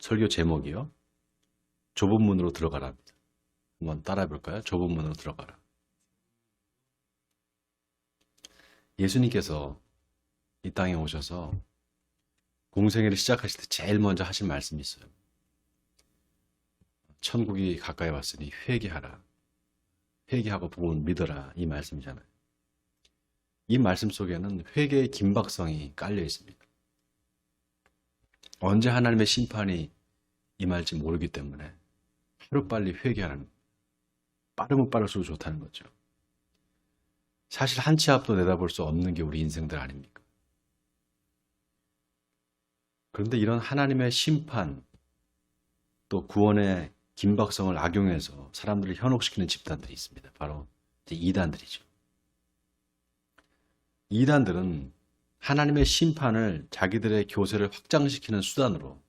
설교 제목이요. 좁은 문으로 들어가랍니다. 한번 따라해 볼까요? 좁은 문으로 들어가라. 예수님께서 이 땅에 오셔서 공생애를 시작하실 때 제일 먼저 하신 말씀이 있어요. 천국이 가까이 왔으니 회개하라. 회개하고 복음을 믿어라. 이 말씀이잖아요. 이 말씀 속에는 회개의 긴박성이 깔려 있습니다. 언제 하나님의 심판이 임할지 모르기 때문에 하루빨리 회개하라는 거예요. 빠르면 빠를수록 좋다는 거죠. 사실 한 치 앞도 내다볼 수 없는 게 우리 인생들 아닙니까? 그런데 이런 하나님의 심판 또 구원의 긴박성을 악용해서 사람들을 현혹시키는 집단들이 있습니다. 바로 이단들이죠. 이단들은 하나님의 심판을 자기들의 교세를 확장시키는 수단으로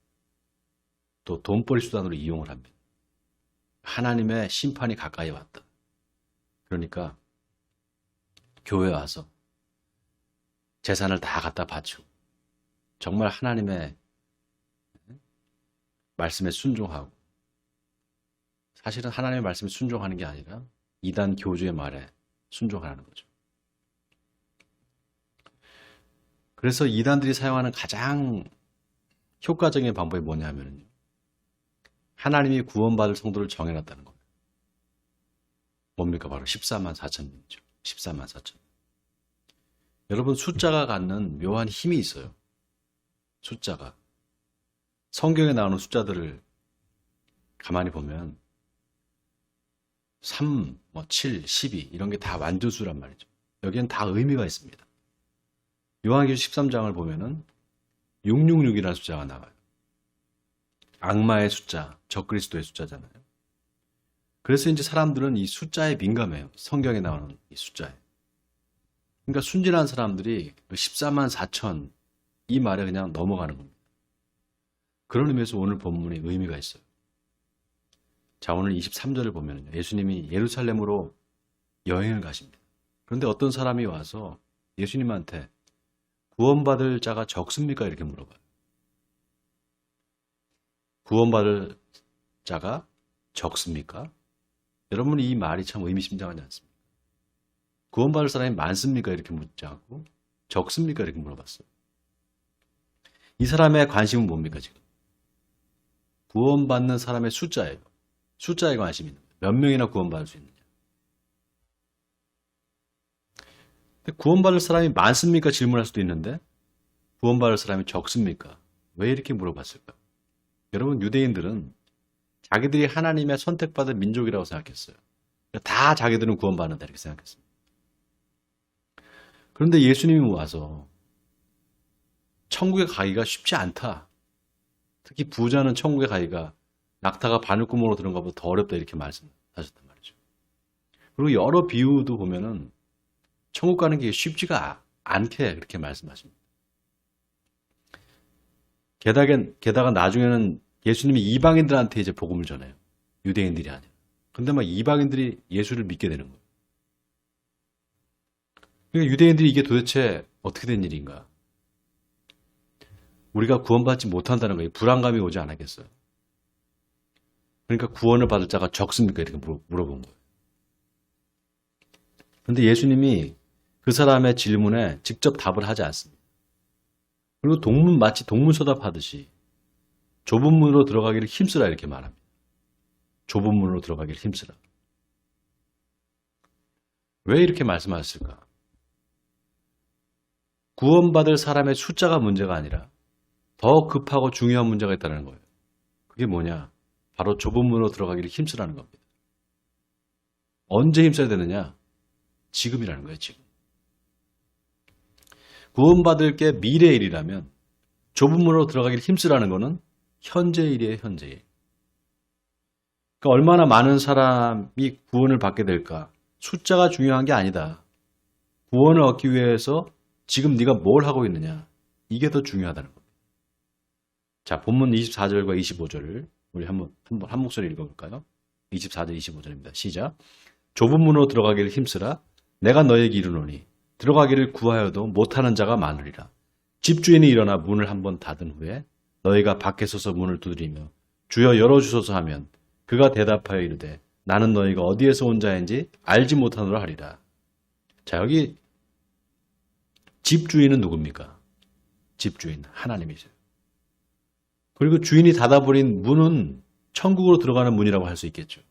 또 돈벌이 수단으로 이용을 합니다. 하나님의 심판이 가까이 왔다. 그러니까 교회에 와서 재산을 다 갖다 바치고 정말 하나님의 말씀에 순종하고, 사실은 하나님의 말씀에 순종하는 게 아니라 이단 교주의 말에 순종하는 거죠. 그래서 이단들이 사용하는 가장 효과적인 방법이 뭐냐면요, 하나님이 구원받을 성도를 정해놨다는 거예요. 뭡니까? 바로 14만 4천명이죠. 14만 4천. 여러분, 숫자가 갖는 묘한 힘이 있어요. 숫자가. 성경에 나오는 숫자들을 가만히 보면 3, 7, 12 이런 게 다 완전수란 말이죠. 여기엔 다 의미가 있습니다. 요한계시록 13장을 보면은 666이라는 숫자가 나와요. 악마의 숫자, 적그리스도의 숫자잖아요. 그래서 이제 사람들은 이 숫자에 민감해요. 성경에 나오는 이 숫자에. 그러니까 순진한 사람들이 14만 4천 이 말에 그냥 넘어가는 겁니다. 그런 의미에서 오늘 본문이 의미가 있어요. 자, 오늘 23절을 보면 예수님이 예루살렘으로 여행을 가십니다. 그런데 어떤 사람이 와서 예수님한테 구원받을 자가 적습니까? 이렇게 물어봐요. 구원받을 자가 적습니까? 여러분, 이 말이 참 의미심장하지 않습니까? 구원받을 사람이 많습니까? 이렇게 묻지 않고 적습니까? 이렇게 물어봤어요. 이 사람의 관심은 뭡니까 지금? 구원받는 사람의 숫자예요. 숫자에 관심이 있는 거예요. 몇 명이나 구원받을 수 있느냐. 근데 구원받을 사람이 많습니까? 질문할 수도 있는데 구원받을 사람이 적습니까? 왜 이렇게 물어봤을까? 여러분, 유대인들은 자기들이 하나님의 선택받은 민족이라고 생각했어요. 다 자기들은 구원받는다 이렇게 생각했습니다. 그런데 예수님이 와서 천국에 가기가 쉽지 않다. 특히 부자는 천국에 가기가 낙타가 바늘구멍으로 들어간 것보다 더 어렵다 이렇게 말씀하셨단 말이죠. 그리고 여러 비유도 보면은 천국 가는 게 쉽지가 않게 그렇게 말씀하십니다. 게다가 나중에는 예수님이 이방인들한테 이제 복음을 전해요. 유대인들이 아니라. 근데 막 이방인들이 예수를 믿게 되는 거예요. 그러니까 유대인들이 이게 도대체 어떻게 된 일인가? 우리가 구원받지 못한다는 거예요. 불안감이 오지 않았겠어요. 그러니까 구원을 받을 자가 적습니까? 이렇게 물어본 거예요. 그런데 예수님이 그 사람의 질문에 직접 답을 하지 않습니다. 그리고 마치 동문서답하듯이 좁은 문으로 들어가기를 힘쓰라 이렇게 말합니다. 좁은 문으로 들어가기를 힘쓰라. 왜 이렇게 말씀하셨을까? 구원받을 사람의 숫자가 문제가 아니라 더 급하고 중요한 문제가 있다는 거예요. 그게 뭐냐? 바로 좁은 문으로 들어가기를 힘쓰라는 겁니다. 언제 힘써야 되느냐? 지금이라는 거예요, 지금. 구원받을 게 미래의 일이라면 좁은 문으로 들어가기를 힘쓰라는 거는 현재의 일이에요, 현재의 일. 그러니까 얼마나 많은 사람이 구원을 받게 될까? 숫자가 중요한 게 아니다. 구원을 얻기 위해서 지금 네가 뭘 하고 있느냐? 이게 더 중요하다는 겁니다. 자, 본문 24절과 25절을 우리 한번 한 목소리 읽어볼까요? 24절, 25절입니다. 시작. 좁은 문으로 들어가기를 힘쓰라. 내가 너에게 이르노니 들어가기를 구하여도 못하는 자가 많으리라. 집주인이 일어나 문을 한번 닫은 후에 너희가 밖에 서서 문을 두드리며 주여 열어주소서 하면 그가 대답하여 이르되 나는 너희가 어디에서 온 자인지 알지 못하노라 하리라. 자, 여기 집주인은 누굽니까? 집주인 하나님이죠. 그리고 주인이 닫아버린 문은 천국으로 들어가는 문이라고 할 수 있겠죠.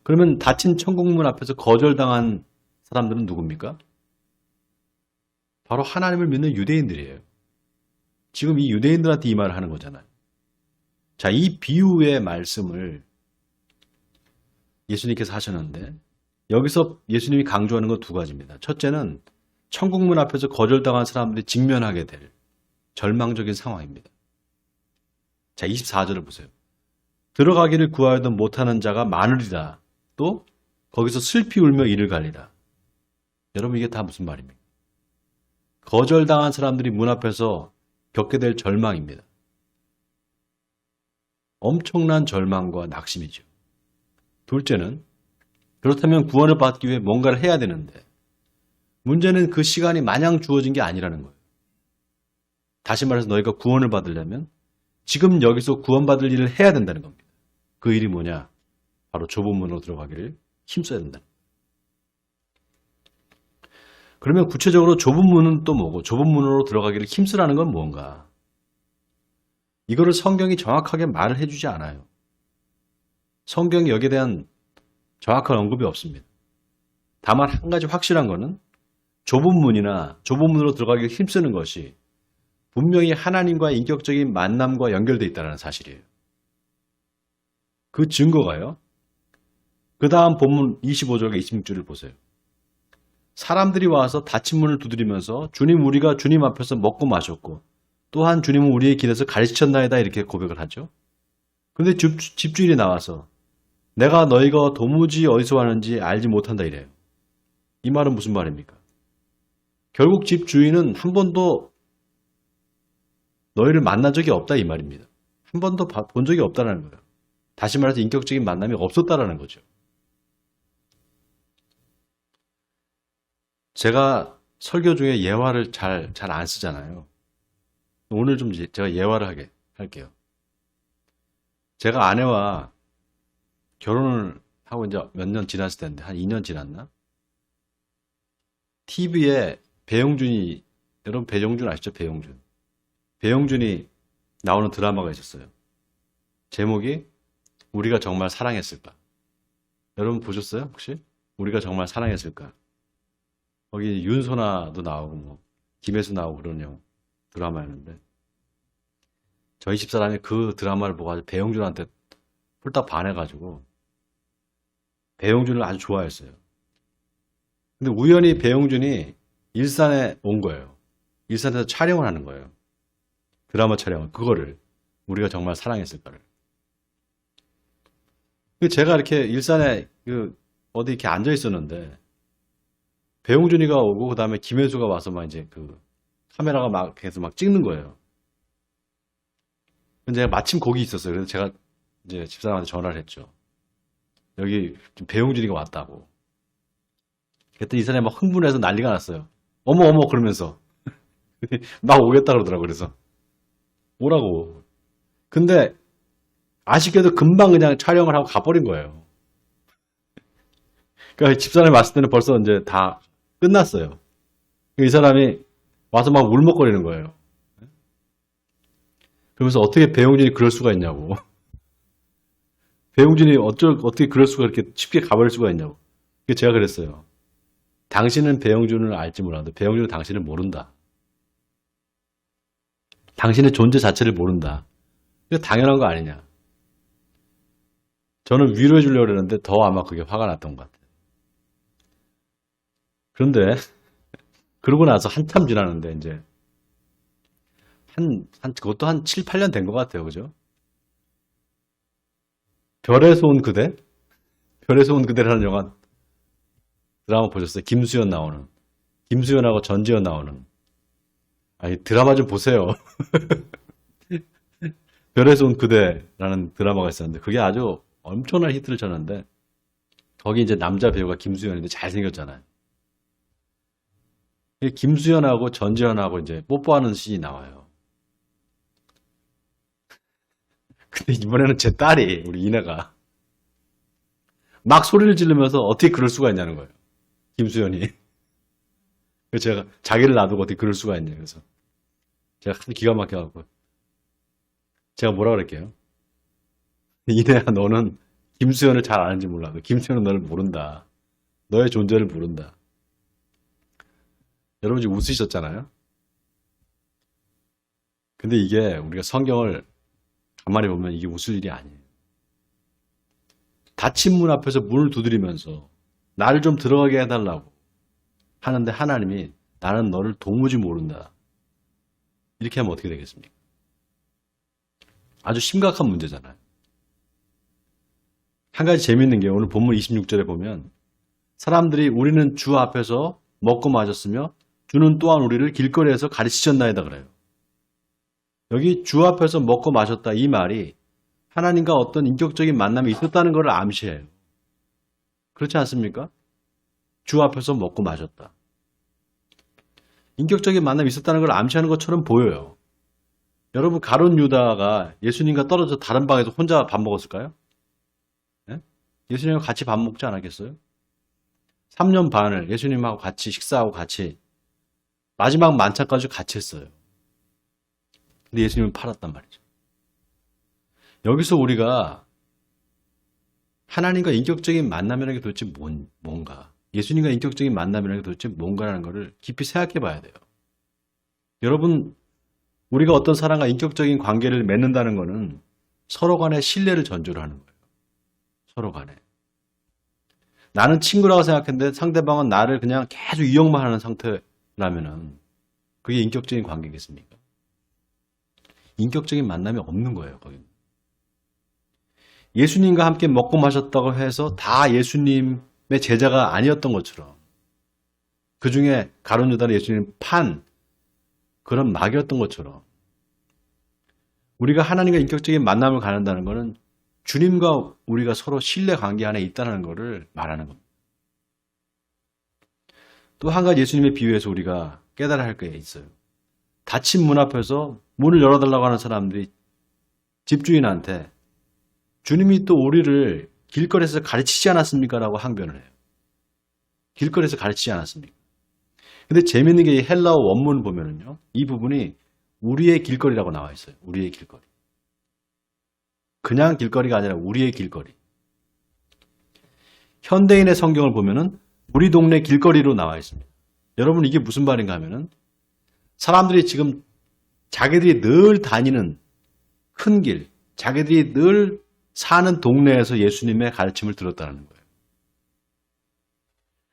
그러면 닫힌 천국문 앞에서 거절당한 사람들은 누굽니까? 바로 하나님을 믿는 유대인들이에요. 지금 이 유대인들한테 이 말을 하는 거잖아요. 자, 이 비유의 말씀을 예수님께서 하셨는데 여기서 예수님이 강조하는 건 두 가지입니다. 첫째는 천국문 앞에서 거절당한 사람들이 직면하게 될 절망적인 상황입니다. 자, 24절을 보세요. 들어가기를 구하여도 못하는 자가 많으리라. 또 거기서 슬피 울며 이를 갈리라. 여러분, 이게 다 무슨 말입니까? 거절당한 사람들이 문 앞에서 겪게 될 절망입니다. 엄청난 절망과 낙심이죠. 둘째는 그렇다면 구원을 받기 위해 뭔가를 해야 되는데 문제는 그 시간이 마냥 주어진 게 아니라는 거예요. 다시 말해서 너희가 구원을 받으려면 지금 여기서 구원받을 일을 해야 된다는 겁니다. 그 일이 뭐냐? 바로 좁은 문으로 들어가기를 힘써야 된다. 그러면 구체적으로 좁은 문은 또 뭐고 좁은 문으로 들어가기를 힘쓰라는 건 뭔가? 이거를 성경이 정확하게 말을 해주지 않아요. 성경이 여기에 대한 정확한 언급이 없습니다. 다만 한 가지 확실한 거는 좁은 문이나 좁은 문으로 들어가기를 힘쓰는 것이 분명히 하나님과의 인격적인 만남과 연결되어 있다는 사실이에요. 그 증거가요. 그 다음 본문 25절과 26절을 보세요. 사람들이 와서 닫힌 문을 두드리면서 주님, 우리가 주님 앞에서 먹고 마셨고 또한 주님은 우리의 길에서 가르치셨나이다 이렇게 고백을 하죠. 그런데 집주인이 나와서 내가 너희가 도무지 어디서 왔는지 알지 못한다 이래요. 이 말은 무슨 말입니까? 결국 집주인은 한 번도 너희를 만난 적이 없다 이 말입니다. 한 번도 본 적이 없다는 거예요. 다시 말해서 인격적인 만남이 없었다라는 거죠. 제가 설교 중에 예화를 잘 안 쓰잖아요. 오늘 좀 제가 예화를 할게요. 제가 아내와 결혼을 하고 이제 몇 년 지났을 텐데, 한 2년 지났나? TV에 배용준이, 여러분 배용준 아시죠? 배용준. 배용준이 나오는 드라마가 있었어요. 제목이 우리가 정말 사랑했을까? 여러분 보셨어요? 혹시? 우리가 정말 사랑했을까? 거기 윤소나도 나오고 뭐 김혜수 나오고 그런 드라마였는데 저희 집사람이 그 드라마를 보고 아주 배용준한테 홀딱 반해가지고 배용준을 아주 좋아했어요. 근데 우연히 배용준이 일산에 온 거예요. 일산에서 촬영을 하는 거예요. 드라마 촬영을. 그거를 우리가 정말 사랑했을까를. 제가 이렇게 일산에 어디 이렇게 앉아 있었는데 배용준이가 오고 그다음에 김혜수가 와서 막 이제 그 카메라가 막 계속 막 찍는 거예요. 근데 제가 마침 거기 있었어요. 그래서 제가 이제 집사람한테 전화를 했죠. 여기 배용준이가 왔다고. 그랬더니 이 사람이 막 흥분해서 난리가 났어요. 어머 어머 그러면서 막 오겠다 그러더라고. 그래서 오라고. 근데 아쉽게도 금방 그냥 촬영을 하고 가버린 거예요. 그러니까 집사람이 왔을 때는 벌써 이제 다 끝났어요. 이 사람이 와서 막 울먹거리는 거예요. 그러면서 어떻게 배용준이 그럴 수가 있냐고. 배용준이 어떻게 그럴 수가 이렇게 쉽게 가버릴 수가 있냐고. 제가 그랬어요. 당신은 배용준을 알지 몰라도 배용준은 당신을 모른다. 당신의 존재 자체를 모른다. 이거 당연한 거 아니냐. 저는 위로해 주려고 그랬는데 더 아마 그게 화가 났던 것 같아요. 그런데 그러고 나서 한참 지나는데 이제 그것도 한 7, 8년 된 것 같아요. 그죠? 별에서 온 그대? 별에서 온 그대라는 영화 드라마 보셨어요? 김수현 나오는. 김수현하고 전지현 나오는. 아니 드라마 좀 보세요. 별에서 온 그대라는 드라마가 있었는데 그게 아주 엄청난 히트를 쳤는데 거기 이제 남자 배우가 김수현인데 잘생겼잖아요. 김수현하고 전지현하고 이제 뽀뽀하는 씬이 나와요. 이번에는 제 딸이, 우리 이내가 막 소리를 지르면서 어떻게 그럴 수가 있냐는 거예요. 김수현이. 그래서 제가 자기를 놔두고 어떻게 그럴 수가 있냐. 그래서 제가 하도 기가 막혀갖고 제가 뭐라 그럴게요. 이내야, 너는 김수현을 잘 아는지 몰라. 김수현은 너를 모른다. 너의 존재를 모른다. 여러분 지금 웃으셨잖아요. 근데 이게 우리가 성경을 가만히 보면 이게 웃을 일이 아니에요. 닫힌 문 앞에서 문을 두드리면서 나를 좀 들어가게 해달라고 하는데 하나님이 나는 너를 도무지 모른다. 이렇게 하면 어떻게 되겠습니까? 아주 심각한 문제잖아요. 한 가지 재밌는 게 오늘 본문 26절에 보면 사람들이 우리는 주 앞에서 먹고 마셨으며 주는 또한 우리를 길거리에서 가르치셨나이다 그래요. 여기 주 앞에서 먹고 마셨다 이 말이 하나님과 어떤 인격적인 만남이 있었다는 것을 암시해요. 그렇지 않습니까? 주 앞에서 먹고 마셨다. 인격적인 만남이 있었다는 걸 암시하는 것처럼 보여요. 여러분, 가룟 유다가 예수님과 떨어져 다른 방에서 혼자 밥 먹었을까요? 네? 예수님과 같이 밥 먹지 않았겠어요? 3년 반을 예수님하고 같이 식사하고 같이 마지막 만찬까지 같이 했어요. 근데 예수님을 팔았단 말이죠. 여기서 우리가 하나님과 인격적인 만남이라는 게 도대체 뭔가, 예수님과 인격적인 만남이라는 게 도대체 뭔가라는 것을 깊이 생각해 봐야 돼요. 여러분, 우리가 어떤 사람과 인격적인 관계를 맺는다는 것은 서로 간의 신뢰를 전제로 하는 거예요. 서로 간에. 나는 친구라고 생각했는데 상대방은 나를 그냥 계속 이용만 하는 상태라면은 그게 인격적인 관계겠습니까? 인격적인 만남이 없는 거예요, 거기는. 예수님과 함께 먹고 마셨다고 해서 다 예수님의 제자가 아니었던 것처럼 그 중에 가룟 유다는 예수님 판 그런 막이었던 것처럼 우리가 하나님과 인격적인 만남을 갖는다는 것은 주님과 우리가 서로 신뢰 관계 안에 있다는 것을 말하는 겁니다. 또 한 가지 예수님의 비유에서 우리가 깨달아야 할 게 있어요. 닫힌 문 앞에서 문을 열어달라고 하는 사람들이 집주인한테 주님이 또 우리를 길거리에서 가르치지 않았습니까? 라고 항변을 해요. 길거리에서 가르치지 않았습니까? 근데 재밌는 게 이 헬라어 원문 보면은요, 이 부분이 우리의 길거리라고 나와 있어요. 우리의 길거리. 그냥 길거리가 아니라 우리의 길거리. 현대인의 성경을 보면은 우리 동네 길거리로 나와 있습니다. 여러분, 이게 무슨 말인가 하면은 사람들이 지금 자기들이 늘 다니는 큰 길, 자기들이 늘 사는 동네에서 예수님의 가르침을 들었다는 거예요.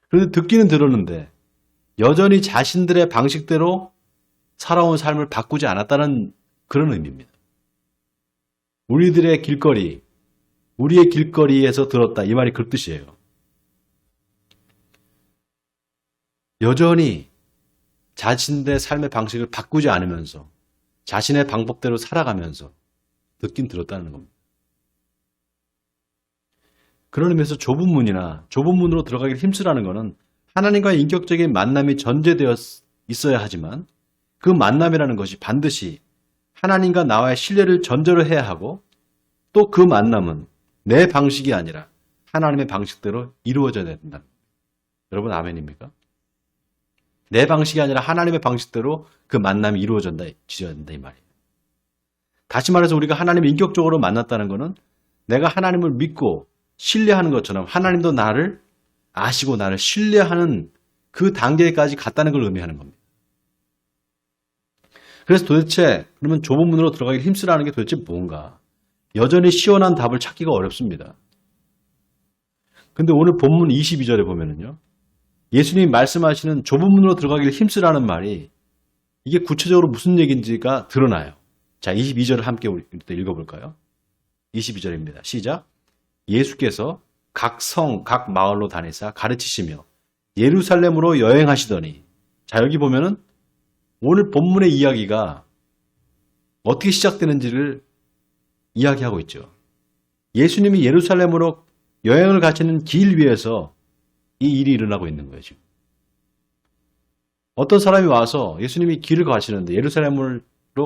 그런데 듣기는 들었는데 여전히 자신들의 방식대로 살아온 삶을 바꾸지 않았다는 그런 의미입니다. 우리들의 길거리, 우리의 길거리에서 들었다. 이 말이 그 뜻이에요. 여전히 자신들의 삶의 방식을 바꾸지 않으면서 자신의 방법대로 살아가면서 듣긴 들었다는 겁니다. 그런 의미에서 좁은 문이나 좁은 문으로 들어가기를 힘쓰라는 것은 하나님과의 인격적인 만남이 전제되어 있어야 하지만 그 만남이라는 것이 반드시 하나님과 나와의 신뢰를 전제로 해야 하고 또 그 만남은 내 방식이 아니라 하나님의 방식대로 이루어져야 된다. 여러분 아멘입니까? 내 방식이 아니라 하나님의 방식대로 그 만남이 이루어져야 된다 이 말이에요. 다시 말해서 우리가 하나님을 인격적으로 만났다는 것은 내가 하나님을 믿고 신뢰하는 것처럼 하나님도 나를 아시고 나를 신뢰하는 그 단계까지 갔다는 걸 의미하는 겁니다. 그래서 도대체 그러면 좁은 문으로 들어가기 힘쓰라는 게 도대체 뭔가? 여전히 시원한 답을 찾기가 어렵습니다. 근데 오늘 본문 22절에 보면은요. 예수님이 말씀하시는 좁은 문으로 들어가기를 힘쓰라는 말이 이게 구체적으로 무슨 얘기인지가 드러나요. 자, 22절을 함께 우리 읽어볼까요? 22절입니다. 시작. 예수께서 각 성, 각 마을로 다니사 가르치시며 예루살렘으로 여행하시더니 자, 여기 보면은 오늘 본문의 이야기가 어떻게 시작되는지를 이야기하고 있죠. 예수님이 예루살렘으로 여행을 가시는 길 위에서 이 일이 일어나고 있는 거예요, 지금. 어떤 사람이 와서 예수님이 길을 가시는데, 예루살렘으로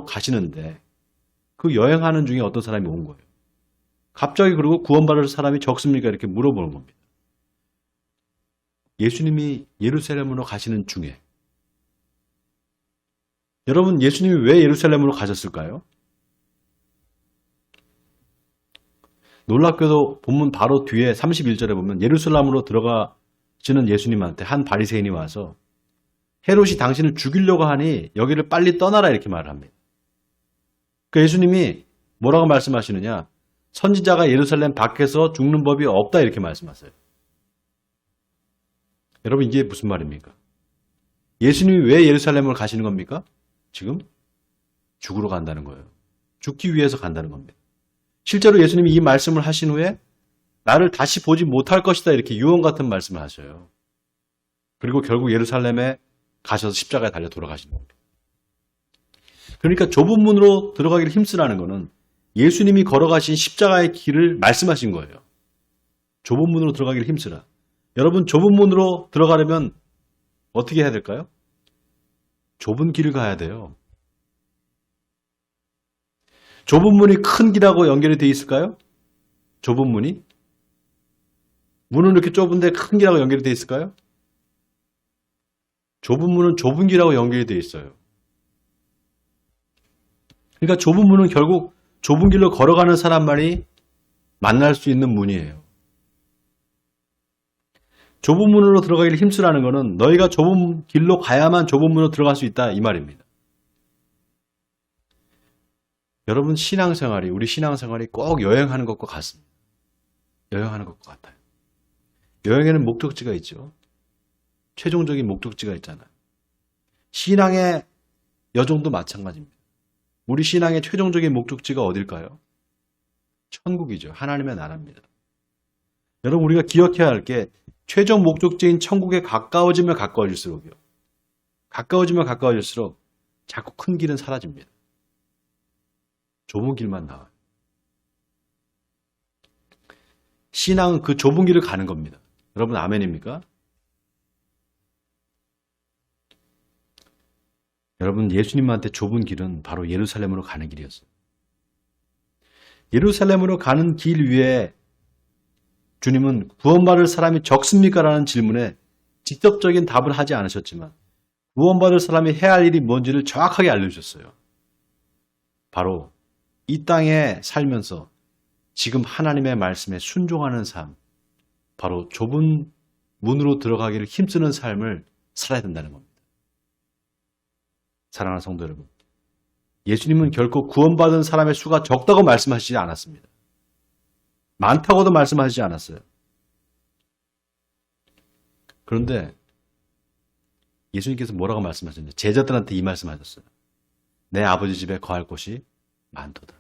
가시는데, 그 여행하는 중에 어떤 사람이 온 거예요. 갑자기 그리고 구원받을 사람이 적습니까? 이렇게 물어보는 겁니다. 예수님이 예루살렘으로 가시는 중에 여러분 예수님이 왜 예루살렘으로 가셨을까요? 놀랍게도 본문 바로 뒤에 31절에 보면 예루살렘으로 들어가시는 예수님한테 한 바리새인이 와서 헤롯이 당신을 죽이려고 하니 여기를 빨리 떠나라 이렇게 말을 합니다. 그 예수님이 뭐라고 말씀하시느냐? 선지자가 예루살렘 밖에서 죽는 법이 없다 이렇게 말씀하세요. 여러분 이게 무슨 말입니까? 예수님이 왜 예루살렘을 가시는 겁니까? 지금 죽으러 간다는 거예요. 죽기 위해서 간다는 겁니다. 실제로 예수님이 이 말씀을 하신 후에 나를 다시 보지 못할 것이다 이렇게 유언 같은 말씀을 하셔요. 그리고 결국 예루살렘에 가셔서 십자가에 달려 돌아가시는 겁니다. 그러니까 좁은 문으로 들어가기를 힘쓰라는 것은 예수님이 걸어가신 십자가의 길을 말씀하신 거예요. 좁은 문으로 들어가기를 힘쓰라. 여러분 좁은 문으로 들어가려면 어떻게 해야 될까요? 좁은 길을 가야 돼요. 좁은 문이 큰 길하고 연결이 되어 있을까요? 좁은 문이? 문은 이렇게 좁은데 큰 길하고 연결이 되어 있을까요? 좁은 문은 좁은 길하고 연결이 되어 있어요. 그러니까 좁은 문은 결국 좁은 길로 걸어가는 사람만이 만날 수 있는 문이에요. 좁은 문으로 들어가기를 힘쓰라는 것은 너희가 좁은 길로 가야만 좁은 문으로 들어갈 수 있다 이 말입니다. 여러분 신앙생활이 우리 신앙생활이 꼭 여행하는 것과 같습니다. 여행하는 것과 같아요. 여행에는 목적지가 있죠. 최종적인 목적지가 있잖아요. 신앙의 여정도 마찬가지입니다. 우리 신앙의 최종적인 목적지가 어딜까요? 천국이죠. 하나님의 나라입니다. 여러분 우리가 기억해야 할 게 최종 목적지인 천국에 가까워지면 가까워질수록요. 가까워지면 가까워질수록 자꾸 큰 길은 사라집니다. 좁은 길만 나와요. 신앙은 그 좁은 길을 가는 겁니다. 여러분 아멘입니까? 여러분 예수님한테 좁은 길은 바로 예루살렘으로 가는 길이었어요. 예루살렘으로 가는 길 위에 주님은 구원받을 사람이 적습니까? 라는 질문에 직접적인 답을 하지 않으셨지만 구원받을 사람이 해야 할 일이 뭔지를 정확하게 알려주셨어요. 바로 이 땅에 살면서 지금 하나님의 말씀에 순종하는 삶, 바로 좁은 문으로 들어가기를 힘쓰는 삶을 살아야 된다는 겁니다. 사랑하는 성도 여러분, 예수님은 결코 구원받은 사람의 수가 적다고 말씀하시지 않았습니다. 많다고도 말씀하시지 않았어요. 그런데 예수님께서 뭐라고 말씀하셨냐? 제자들한테 이 말씀하셨어요. 내 아버지 집에 거할 곳이 많도다.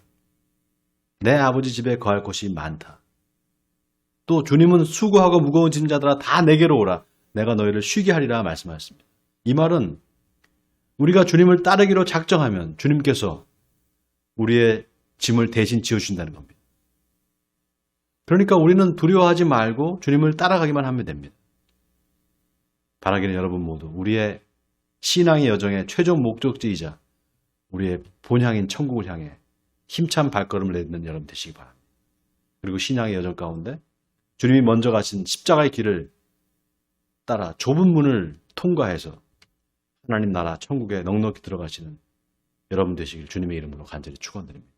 내 아버지 집에 거할 곳이 많다. 또 주님은 수고하고 무거운 짐 자들아 다 내게로 오라. 내가 너희를 쉬게 하리라 말씀하셨습니다. 이 말은 우리가 주님을 따르기로 작정하면 주님께서 우리의 짐을 대신 지어주신다는 겁니다. 그러니까 우리는 두려워하지 말고 주님을 따라가기만 하면 됩니다. 바라기는 여러분 모두 우리의 신앙의 여정의 최종 목적지이자 우리의 본향인 천국을 향해 힘찬 발걸음을 내딛는 여러분 되시기 바랍니다. 그리고 신앙의 여정 가운데 주님이 먼저 가신 십자가의 길을 따라 좁은 문을 통과해서 하나님 나라 천국에 넉넉히 들어가시는 여러분 되시길 주님의 이름으로 간절히 축원드립니다.